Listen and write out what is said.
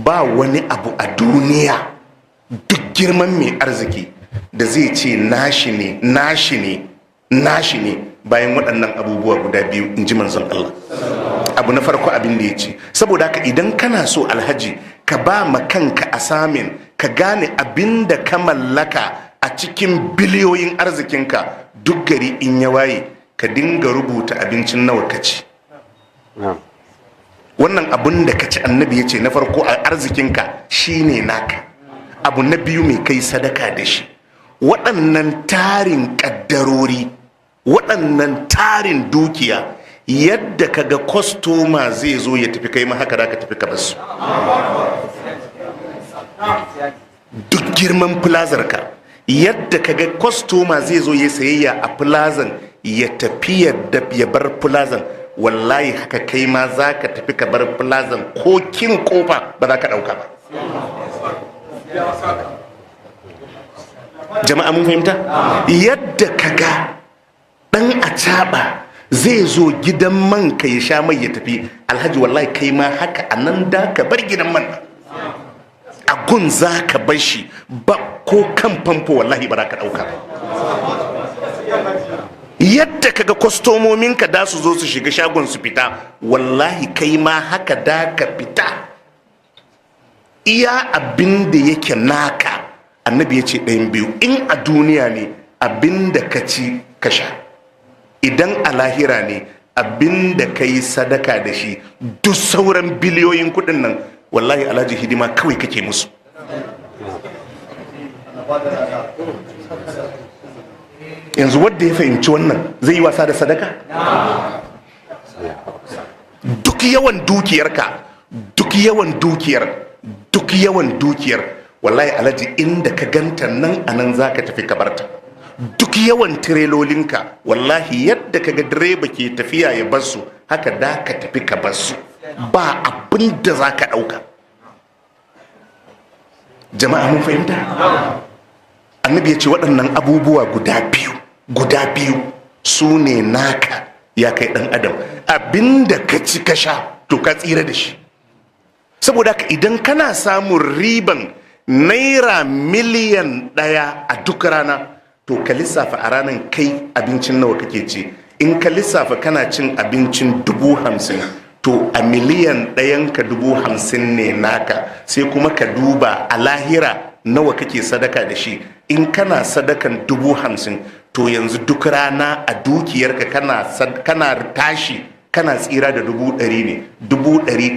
ba wani abu a duniya duk girman mai arziki da zai ce nashi ne bayan waɗannan abubuwa guda biyu, in ji manzon Allah. Abu na farko abin da ya ce, saboda haka idan kana so alhaji ka ba ma kanka asamin ka gane abin da ka mallaka a cikin biliyoyin arzikinka, duk gari in ya waye ka dinga rubuta abincin nawa ka ci. Wannan abin da ka ci, annabi ya ce na farko a arzikinka shine naka. Abu na biyu mai kai sadaka da shi. Waɗannan tarin ƙaddarori, waɗannan tarin dukiya, yadda kaga kwastoma zai zo ya tafi, kai ma haka da ka tafi ka basu. Duk girman plazar ka, yadda kaga kwastoma zai zo ya sayayya a plazan ya tafi ya bar plazan, wallahi haka kai ma za ka tafi ka bar plazan, ko kin kofa ba za ka ɗauka ba. Jama'a mun fahimta? Yadda kaga dan acaba zai zo gidan man ka ya sha mai ya tafi, alhaji wallahi kai ma haka a nan da ka bar gidan man a gun za ka bar shi, ba ko kan famfo wallahi ba za ka ɗauka. Yadda kaga kwastomominka da su zo su shiga shagon su fita, wallahi kai ma haka da ka fita. Iya abin da yake naka, annabi ya ce ɗayan biyu, in a duniya ne abin da ka ci ka sha, idan a lahira ne abin da ka yi sadaka da shi, duk sauran biliyoyin kuɗin nan wallahi alhaji hidima kawai kake musu. Yanzu wadda ya fahimci wannan zai yi wasa da sadaka? Duk yawan dukiyar wallahi alhaji inda ka ganta nan anan za ka tafi kabarta. Duk yawan tirelolinka wallahi yadda kaga direba ke tafiya ya basu, haka da ka tafi ka basu, ba abin da za ka ɗauka. Jama'a mun fahimta? Annabi ya ce waɗannan abubuwa guda biyu su ne naka ya kai ɗan adam. Abinda ka ci ka sha to ka tsira da shi. Saboda haka idan kana samun riban naira miliyan 1 a duk rana, to ka lissafa a ranar kai abincin nawa kake ci. In ka lissafa kana cin abincin 50,000, to a miliyan 1 ka 50,000 ne naka. Sai kuma ka duba a lahira nawa kake sadaka da shi. In kana sadakan 50,000, to yanzu duk rana a dukiyarka kana tashi kana tsira da 100,000 ne. 100,000